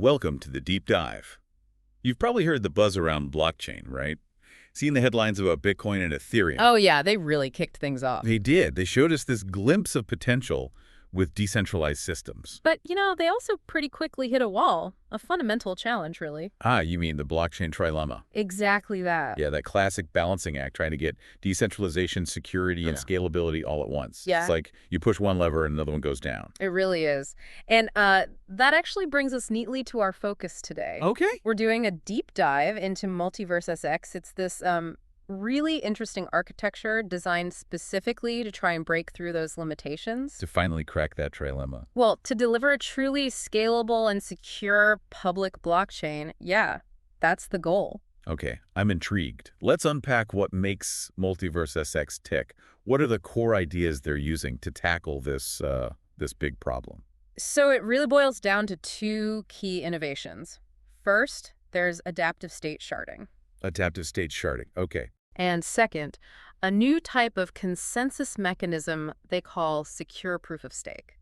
Welcome to the deep dive. You've probably heard the buzz around blockchain, right? Seen the headlines about Bitcoin and Ethereum. Oh yeah, they really kicked things off. They did. They showed us this glimpse of potential with decentralized systems. But, they also pretty quickly hit a wall. A fundamental challenge, really. Ah, you mean the blockchain trilemma. Exactly that. Yeah, that classic balancing act trying to get decentralization, security, and scalability all at once. Yeah. It's like you push one lever and another one goes down. It really is. And that actually brings us neatly to our focus today. Okay. We're doing a deep dive into MultiversX. It's this really interesting architecture designed specifically to try and break through those limitations. To finally crack that trilemma. Well, to deliver a truly scalable and secure public blockchain, yeah, that's the goal. Okay, I'm intrigued. Let's unpack what makes MultiversX tick. What are the core ideas they're using to tackle this big problem? So it really boils down to two key innovations. First, there's adaptive state sharding. Adaptive State Sharding. Okay. And second, a new type of consensus mechanism they call secure proof of stake.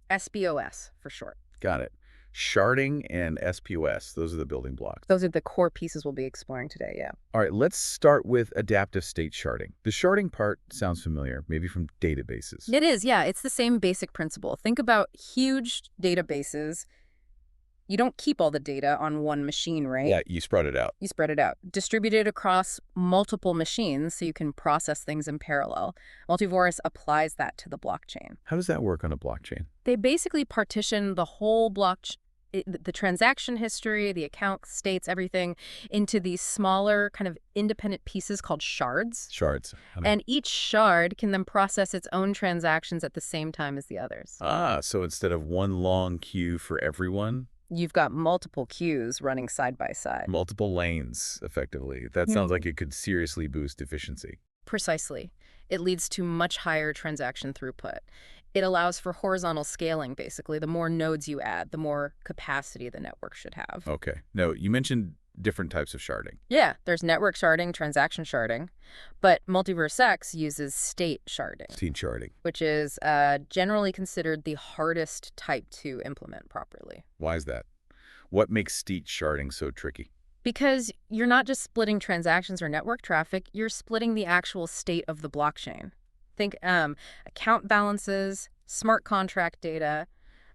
SPoS for short. Got it. Sharding and SPoS, those are the building blocks. Those are the core pieces we'll be exploring today, yeah. All right, let's start with adaptive state sharding. The sharding part sounds familiar, maybe from databases. It is, yeah. It's the same basic principle. Think about huge databases. You don't keep all the data on one machine, right? Yeah, you spread it out. You spread it out. Distribute it across multiple machines so you can process things in parallel. Multiverse applies that to the blockchain. How does that work on a blockchain? They basically partition the whole the transaction history, the account states, everything, into these smaller kind of independent pieces called shards. Shards. And each shard can then process its own transactions at the same time as the others. Ah, so instead of one long queue for everyone, You've got multiple queues running side by side. multiple lanes, effectively. That sounds like it could seriously boost efficiency. Precisely. It leads to much higher transaction throughput. It allows for horizontal scaling, basically. The more nodes you add, the more capacity the network should have. Okay. No, you mentioned different types of sharding. Yeah, there's network sharding, transaction sharding, but MultiversX uses state sharding, State sharding. which is generally considered the hardest type to implement properly. Why is that? What makes state sharding so tricky? Because you're not just splitting transactions or network traffic, you're splitting the actual state of the blockchain. Think account balances, smart contract data,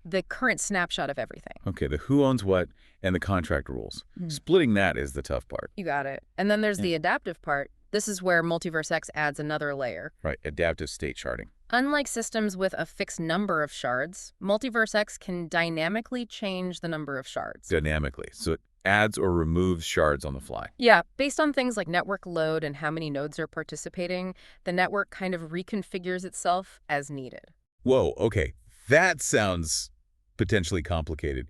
the current snapshot of everything. Okay, the who owns what and the contract rules. Splitting that is the tough part. You got it. And then there's the adaptive part. This is where MultiversX adds another layer. Right, adaptive state sharding. Unlike systems with a fixed number of shards, MultiversX can dynamically change the number of shards. Dynamically. So it adds or removes shards on the fly. Yeah, based on things like network load and how many nodes are participating, the network kind of reconfigures itself as needed. Whoa, okay. That sounds potentially complicated.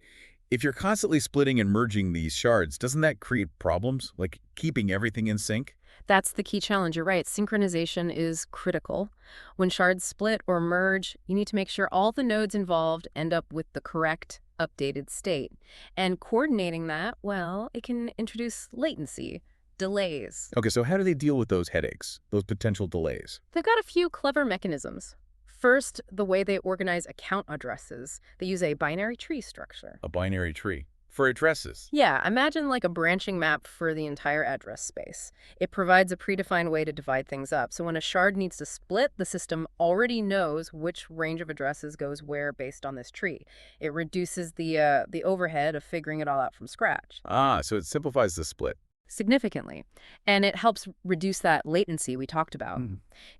If you're constantly splitting and merging these shards, doesn't that create problems, like keeping everything in sync? That's the key challenge. You're right. Synchronization is critical. When shards split or merge, you need to make sure all the nodes involved end up with the correct updated state. And coordinating that, well, it can introduce latency, delays. Okay, so how do they deal with those headaches, those potential delays? They've got a few clever mechanisms. First, the way they organize account addresses. They use a binary tree structure. A binary tree. For addresses. Yeah, imagine like a branching map for the entire address space. It provides a predefined way to divide things up. So when a shard needs to split, the system already knows which range of addresses goes where based on this tree. It reduces the overhead of figuring it all out from scratch. Ah, so it simplifies the split. Significantly. And it helps reduce that latency we talked about.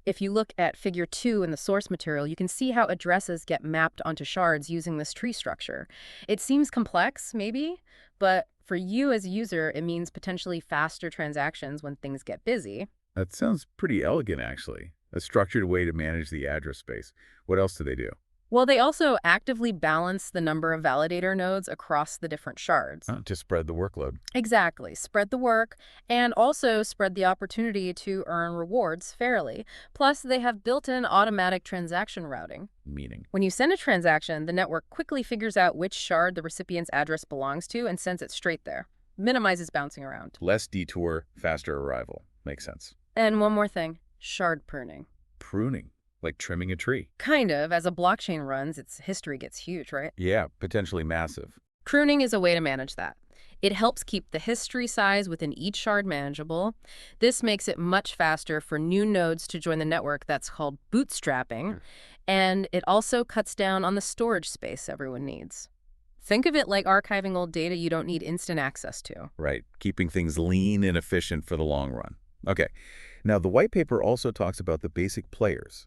If you look at Figure 2 in the source material, you can see how addresses get mapped onto shards using this tree structure. It seems complex, maybe, but for you as a user, it means potentially faster transactions when things get busy. That sounds pretty elegant, actually. A structured way to manage the address space. What else do they do? Well, they also actively balance the number of validator nodes across the different shards. To spread the workload. Exactly. Spread the work and also spread the opportunity to earn rewards fairly. Plus, they have built-in automatic transaction routing. Meaning? When you send a transaction, the network quickly figures out which shard the recipient's address belongs to and sends it straight there. Minimizes bouncing around. Less detour, faster arrival. Makes sense. And one more thing, shard pruning. Pruning. Like trimming a tree. Kind of. As a blockchain runs, its history gets huge, right? Yeah, potentially massive. Pruning is a way to manage that. It helps keep the history size within each shard manageable. This makes it much faster for new nodes to join the network. That's called bootstrapping. And it also cuts down on the storage space everyone needs. Think of it like archiving old data you don't need instant access to. Right, keeping things lean and efficient for the long run. Okay, now the white paper also talks about the basic players.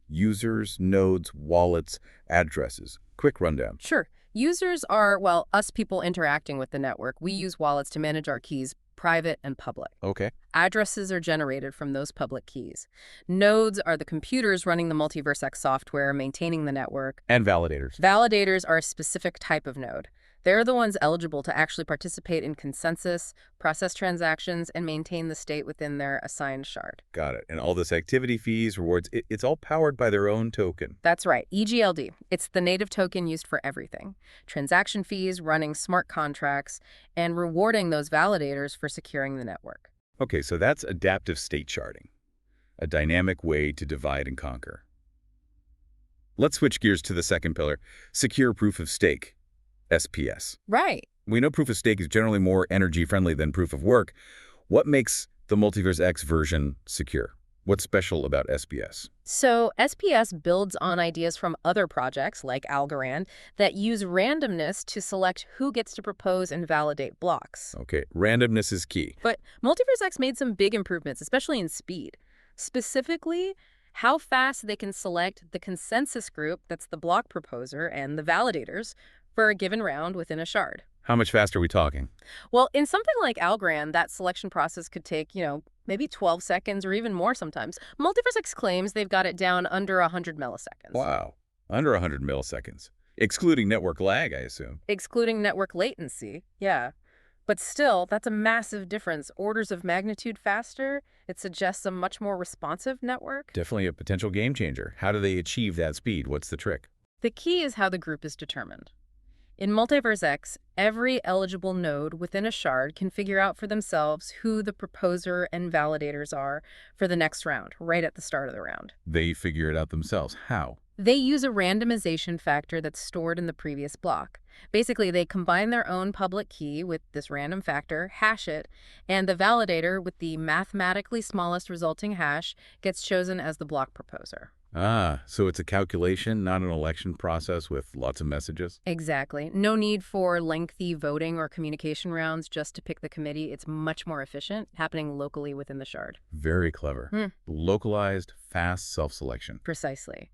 Users, nodes, wallets, addresses. Quick rundown. Sure. Users are, well, us people interacting with the network. We use wallets to manage our keys, private and public. Okay. Addresses are generated from those public keys. Nodes are the computers running the MultiversX software, maintaining the network. And validators. Validators are a specific type of node. They're the ones eligible to actually participate in consensus, process transactions, and maintain the state within their assigned shard. Got it. And all this activity fees, rewards, it's all powered by their own token. That's right, EGLD. It's the native token used for everything. Transaction fees, running smart contracts, and rewarding those validators for securing the network. Okay, so that's adaptive state sharding, a dynamic way to divide and conquer. Let's switch gears to the second pillar, secure proof of stake. SPoS. Right. We know proof of stake is generally more energy-friendly than proof of work. What makes the MultiversX version secure? What's special about SPoS? So SPoS builds on ideas from other projects like Algorand that use randomness to select who gets to propose and validate blocks. Okay, randomness is key. But MultiversX made some big improvements, especially in speed. Specifically, how fast they can select the consensus group, that's the block proposer, and the validators, for a given round within a shard. How much faster are we talking? Well, in something like Algorand, that selection process could take, maybe 12 seconds or even more sometimes. MultiversX claims they've got it down under 100 milliseconds. Wow, under 100 milliseconds. Excluding network lag, I assume. Excluding network latency, yeah. But still, that's a massive difference. Orders of magnitude faster. It suggests a much more responsive network. Definitely a potential game changer. How do they achieve that speed? What's the trick? The key is how the group is determined. In MultiversX, every eligible node within a shard can figure out for themselves who the proposer and validators are for the next round, right at the start of the round. They figure it out themselves. How? They use a randomization factor that's stored in the previous block. Basically, they combine their own public key with this random factor, hash it, and the validator with the mathematically smallest resulting hash gets chosen as the block proposer. Ah, so it's a calculation, not an election process with lots of messages? Exactly. No need for lengthy voting or communication rounds just to pick the committee. It's much more efficient, happening locally within the shard. Very clever. Localized, fast self-selection. Precisely.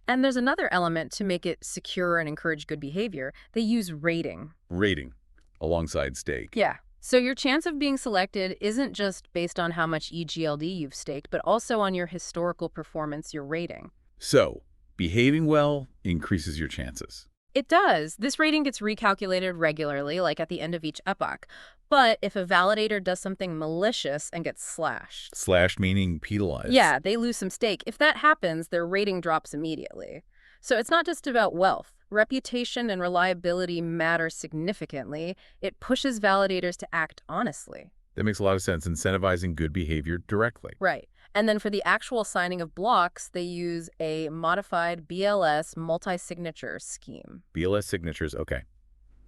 And there's another element to make it secure and encourage good behavior. They use rating. Rating, alongside stake. Yeah. So your chance of being selected isn't just based on how much EGLD you've staked, but also on your historical performance, your rating. So, behaving well increases your chances. It does. This rating gets recalculated regularly, like at the end of each epoch. But if a validator does something malicious and gets slashed. Slashed meaning penalized. Yeah, they lose some stake. If that happens, their rating drops immediately. So it's not just about wealth. Reputation and reliability matter significantly. It pushes validators to act honestly. That makes a lot of sense, incentivizing good behavior directly. Right. And then for the actual signing of blocks, they use a modified BLS multi-signature scheme. BLS signatures, okay.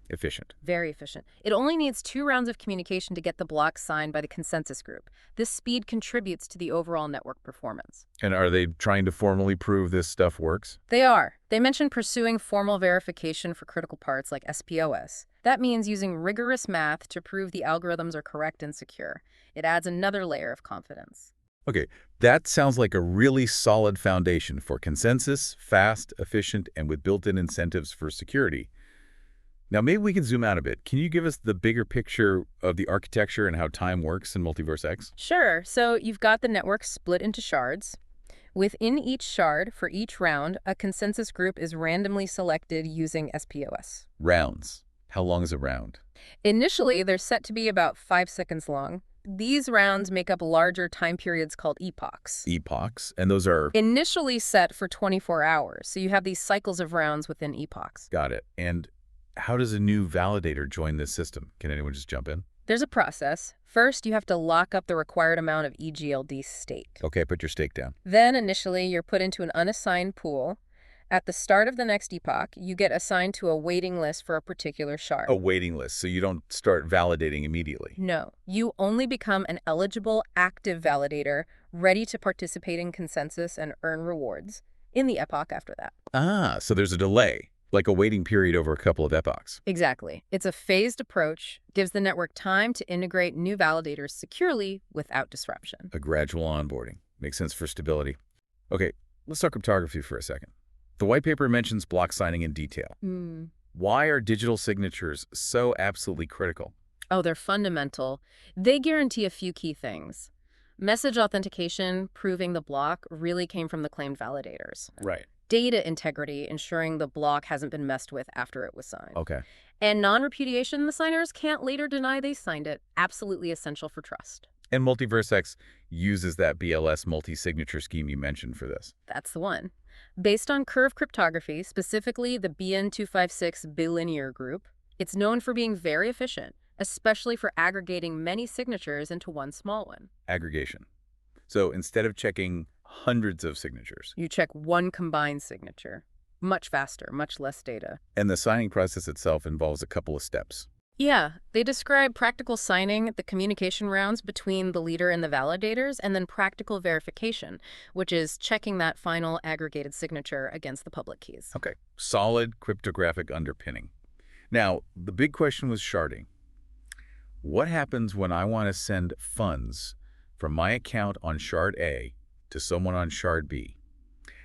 Efficient. Very efficient. It only needs 2 rounds of communication to get the blocks signed by the consensus group. This speed contributes to the overall network performance. And are they trying to formally prove this stuff works? They are. They mentioned pursuing formal verification for critical parts like SPoS. That means using rigorous math to prove the algorithms are correct and secure. It adds another layer of confidence. Okay, that sounds like a really solid foundation for consensus, fast, efficient, and with built-in incentives for security. Now, maybe we can zoom out a bit. Can you give us the bigger picture of the architecture and how time works in MultiversX? Sure. So you've got the network split into shards. Within each shard, for each round, a consensus group is randomly selected using SPoS. Rounds. How long is a round? Initially, they're set to be about 5 seconds long. These rounds make up larger time periods called epochs. Epochs? And those are... Initially set for 24 hours, so you have these cycles of rounds within epochs. Got it. And how does a new validator join this system? Can anyone just jump in? There's a process. First, you have to lock up the required amount of EGLD stake. Okay, put your stake down. Then, initially, you're put into an unassigned pool. At the start of the next epoch, you get assigned to a waiting list for a particular A shard. waiting list, so you don't start validating immediately. No, you only become an eligible active validator, ready to participate in consensus and earn rewards in the epoch after that. Ah, so there's a delay, like a waiting period over a couple of epochs. Exactly. It's a phased approach, gives the network time to integrate new validators securely without disruption. A gradual onboarding. Makes sense for stability. Okay, let's talk cryptography for a second. The white paper mentions block signing in detail. Why are digital signatures so absolutely critical? Oh, they're fundamental. They guarantee a few key things. Message authentication, proving the block, really came from the claimed validators. Right. Data integrity, ensuring the block hasn't been messed with after it was signed. Okay. And non-repudiation, the signers can't later deny they signed it. Absolutely essential for trust. And MultiversX uses that BLS multi-signature scheme you mentioned for this. That's the one. Based on curve cryptography, specifically the BN256 bilinear group, it's known for being very efficient, especially for aggregating many signatures into one small one. Aggregation. So instead of checking hundreds of signatures, You check one combined signature. Much faster, much less data. and the signing process itself involves a couple of steps. Yeah, they describe practical signing, the communication rounds between the leader and the validators, and then practical verification, which is checking that final aggregated signature against the public keys. Okay. Solid cryptographic underpinning. Now, the big question was sharding. What happens when I want to send funds from my account on shard A to someone on shard B?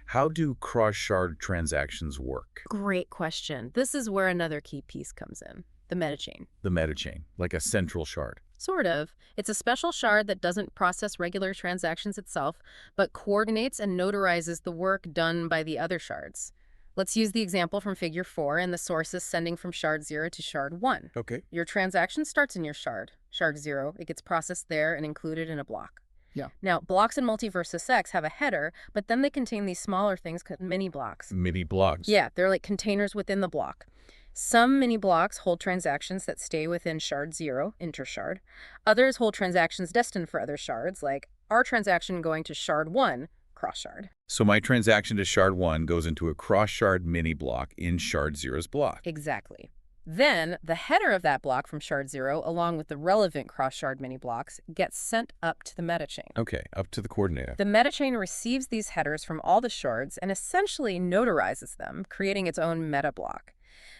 How do cross-shard transactions work? Great question. This is where another key piece comes in, the metachain. The metachain, like a central shard. Sort of. It's a special shard that doesn't process regular transactions itself, but coordinates and notarizes the work done by the other shards. Let's use the example from Figure 4 and the source is sending from shard 0 to shard 1. Okay. Your transaction starts in your shard 0. It gets processed there and included in a block. Yeah. Now, blocks in MultiversX have a header, but then they contain these smaller things called mini blocks. Mini blocks. Yeah, they're like containers within the block. Some mini blocks hold transactions that stay within shard 0, intershard. Others hold transactions destined for other shards, like our transaction going to shard 1, cross-shard. So my transaction to shard 1 goes into a cross-shard mini block in shard 0's block. Exactly. Then, the header of that block from shard 0, along with the relevant cross-shard mini blocks, gets sent up to the metachain. Okay, up to the coordinator. The metachain receives these headers from all the shards and essentially notarizes them, creating its own meta block.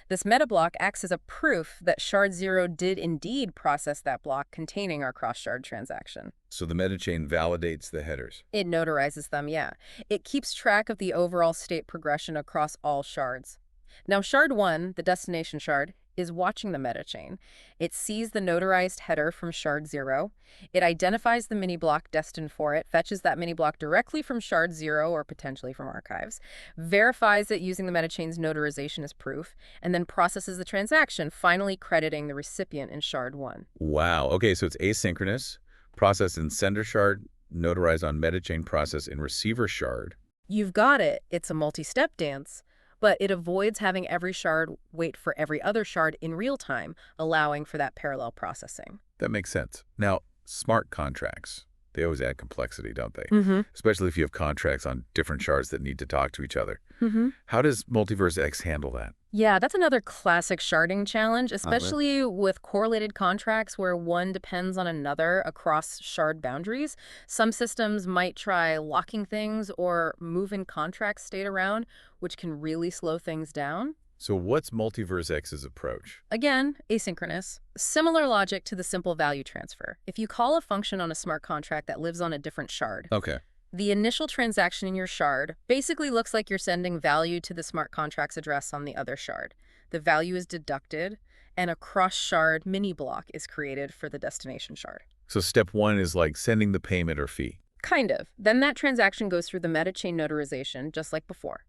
This meta block acts as a proof that shard 0 did indeed process that block containing our cross-shard transaction. So the metachain validates the headers. It notarizes them, yeah. It keeps track of the overall state progression across all shards. Now, shard 1, the destination shard, is watching the metachain. It sees the notarized header from shard 0. It identifies the mini block destined for it, fetches that mini block directly from shard 0 or potentially from archives, verifies it using the metachain's notarization as proof, and then processes the transaction, finally crediting the recipient in shard 1. Wow. Okay, so it's asynchronous, process in sender shard, notarized on metachain, process in receiver shard. You've got it. It's a multi-step dance. But it avoids having every shard wait for every other shard in real time, allowing for that parallel processing. That makes sense. Now, smart contracts, they always add complexity, don't they? Mm-hmm. Especially if you have contracts on different shards that need to talk to each other. Mm-hmm. How does MultiversX handle that? Yeah, that's another classic sharding challenge, especially with correlated contracts where one depends on another across shard boundaries. Some systems might try locking things or moving contract state around, which can really slow things down. So what's MultiversX's approach? Again, asynchronous. Similar logic to the simple value transfer. If you call a function on a smart contract that lives on a different shard, Okay. the initial transaction in your shard basically looks like you're sending value to the smart contract's address on the other shard. The value is deducted, and a cross-shard mini block is created for the destination shard. So step 1 is like sending the payment or fee. Kind of. Then that transaction goes through the metachain notarization, just like before.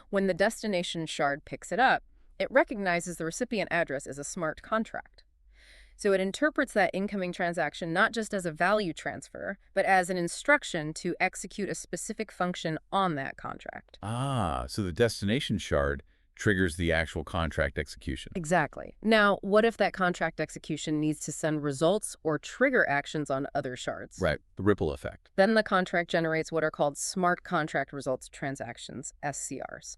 When the destination shard picks it up, it recognizes the recipient address as a smart contract. So it interprets that incoming transaction not just as a value transfer, but as an instruction to execute a specific function on that contract. Ah, so the destination shard triggers the actual contract execution. Exactly. Now, what if that contract execution needs to send results or trigger actions on other shards? Right, the ripple effect. Then the contract generates what are called smart contract results transactions, SCRs.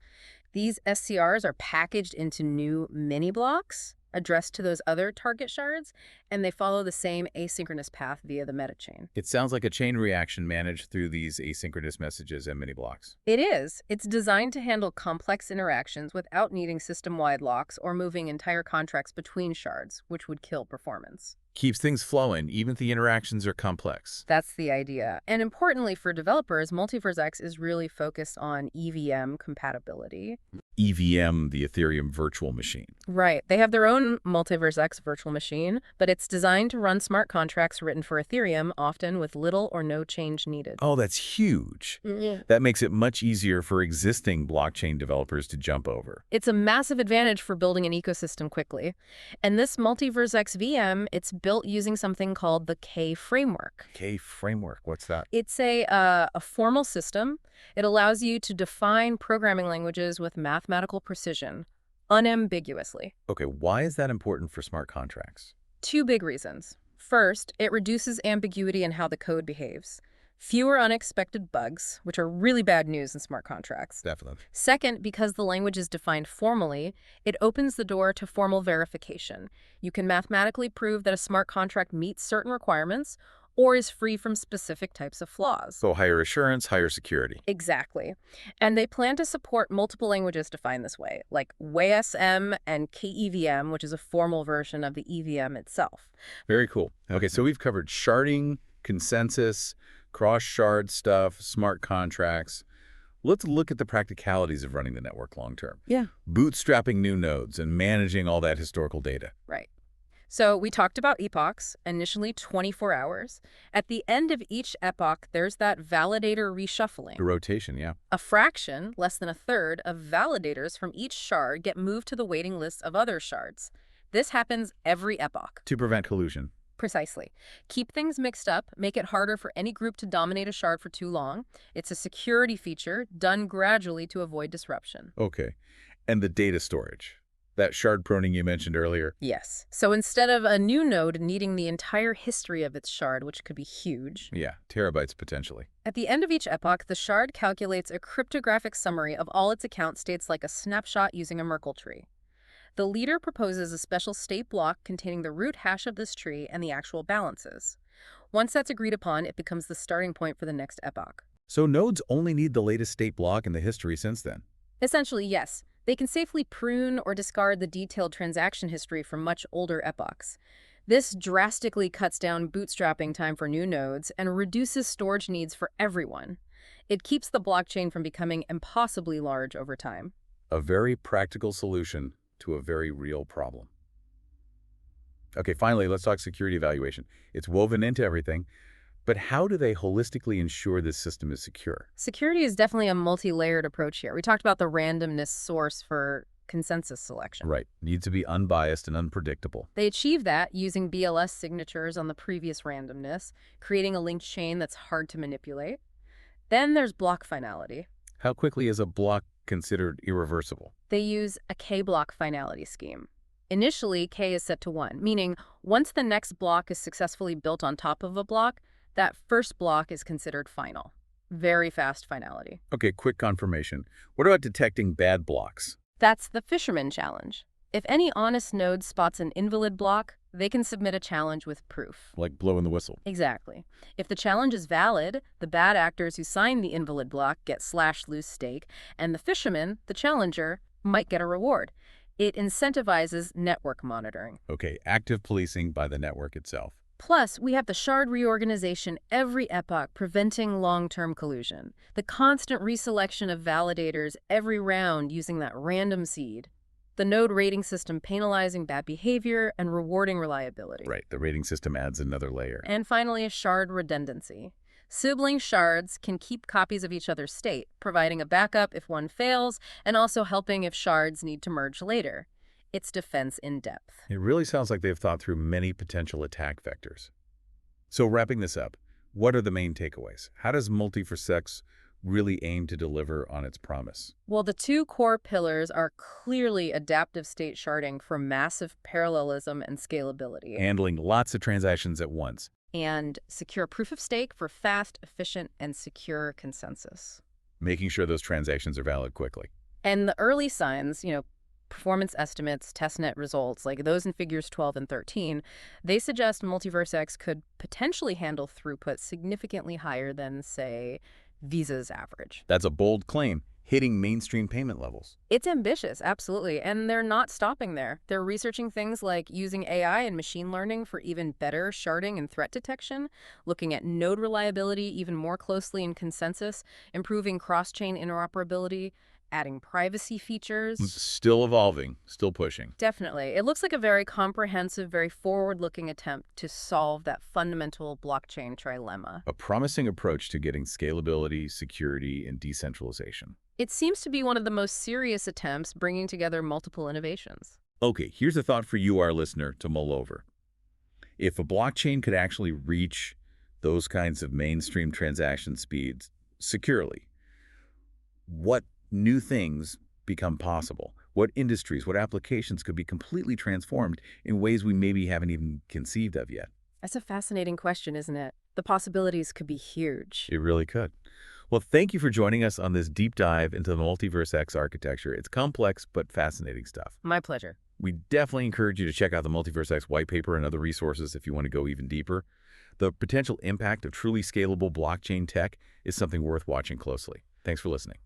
These SCRs are packaged into new mini blocks addressed to those other target shards, and they follow the same asynchronous path via the metachain. It sounds like a chain reaction managed through these asynchronous messages and mini blocks. It is. It's designed to handle complex interactions without needing system-wide locks or moving entire contracts between shards, which would kill performance. Keeps things flowing, even if the interactions are complex. That's the idea. And importantly for developers, MultiversX is really focused on EVM compatibility. EVM, the Ethereum virtual machine. Right. They have their own MultiversX virtual machine, but it's designed to run smart contracts written for Ethereum, often with little or no change needed. Oh, that's huge. Yeah. That makes it much easier for existing blockchain developers to jump over. It's a massive advantage for building an ecosystem quickly. And this MultiversX VM, it's built using something called the K framework. K framework, what's that? It's a formal system. It allows you to define programming languages with mathematical precision, unambiguously. Okay, why is that important for smart contracts? Two big reasons. First, it reduces ambiguity in how the code behaves. Fewer unexpected bugs, which are really bad news in smart contracts. Definitely. Second, because the language is defined formally, it opens the door to formal verification. You can mathematically prove that a smart contract meets certain requirements or is free from specific types of flaws. So higher assurance, higher security. Exactly. And they plan to support multiple languages defined this way, like WASM and KEVM, which is a formal version of the EVM itself. Very cool. Okay, so we've covered sharding, consensus, cross-shard stuff, smart contracts. Let's look at the practicalities of running the network long-term. Yeah. Bootstrapping new nodes and managing all that historical data. Right. So we talked about epochs, initially 24 hours. At the end of each epoch, there's that validator reshuffling. The rotation, yeah. A fraction, less than a third, of validators from each shard get moved to the waiting list of other shards. This happens every epoch. To prevent collusion. Precisely. Keep things mixed up, make it harder for any group to dominate a shard for too long. It's a security feature done gradually to avoid disruption. Okay. And the data storage. That shard pruning you mentioned earlier. Yes. So instead of a new node needing the entire history of its shard, which could be huge, Yeah, terabytes potentially. at the end of each epoch, the shard calculates a cryptographic summary of all its account states like a snapshot using a Merkle tree. The leader proposes a special state block containing the root hash of this tree and the actual balances. Once that's agreed upon, it becomes the starting point for the next epoch. So nodes only need the latest state block and the history since then. Essentially, yes. They can safely prune or discard the detailed transaction history from much older epochs. This drastically cuts down bootstrapping time for new nodes and reduces storage needs for everyone. It keeps the blockchain from becoming impossibly large over time. A very practical solution to a very real problem. Okay, finally, let's talk security evaluation. It's woven into everything, but how do they holistically ensure this system is secure? Security is definitely a multi-layered approach here. We talked about the randomness source for consensus selection. Right. Needs to be unbiased and unpredictable. They achieve that using BLS signatures on the previous randomness, creating a linked chain that's hard to manipulate. Then there's block finality. How quickly is a block considered irreversible? They use a K-block finality scheme. Initially, K is set to 1, meaning once the next block is successfully built on top of a block, that first block is considered final. Very fast finality. Okay, quick confirmation. What about detecting bad blocks? That's the fisherman challenge. If any honest node spots an invalid block, they can submit a challenge with proof. Like blowing the whistle. Exactly. If the challenge is valid, the bad actors who signed the invalid block get /loose stake, and the fisherman, the challenger, might get a reward. It incentivizes network monitoring. Okay, active policing by the network itself. Plus, we have the shard reorganization every epoch, preventing long-term collusion. The constant reselection of validators every round using that random seed. The node rating system penalizing bad behavior and rewarding reliability. Right, the rating system adds another layer. And finally, a shard redundancy. Sibling shards can keep copies of each other's state, providing a backup if one fails, and also helping if shards need to merge later. It's defense in depth. It really sounds like they've thought through many potential attack vectors. So wrapping this up, what are the main takeaways? How does MultiversX really aim to deliver on its promise? Well, the two core pillars are clearly adaptive state sharding for massive parallelism and scalability. Handling lots of transactions at once. And secure proof of stake for fast, efficient, and secure consensus. Making sure those transactions are valid quickly. And the early signs, performance estimates, testnet results, like those in figures 12 and 13, they suggest MultiversX could potentially handle throughput significantly higher than, say, Visa's average. That's a bold claim, hitting mainstream payment levels. It's ambitious, absolutely, and they're not stopping there. They're researching things like using AI and machine learning for even better sharding and threat detection, looking at node reliability even more closely in consensus, improving cross-chain interoperability, adding privacy features. Still evolving, still pushing. Definitely. It looks like a very comprehensive, very forward-looking attempt to solve that fundamental blockchain trilemma. A promising approach to getting scalability, security, and decentralization. It seems to be one of the most serious attempts bringing together multiple innovations. Okay, here's a thought for you, our listener, to mull over. If a blockchain could actually reach those kinds of mainstream transaction speeds securely, what new things become possible? What industries, what applications could be completely transformed in ways we maybe haven't even conceived of yet? That's a fascinating question, isn't it? The possibilities could be huge. It really could. Well, thank you for joining us on this deep dive into the MultiversX architecture. It's complex but fascinating stuff. My pleasure. We definitely encourage you to check out the MultiversX Whitepaper and other resources if you want to go even deeper. The potential impact of truly scalable blockchain tech is something worth watching closely. Thanks for listening.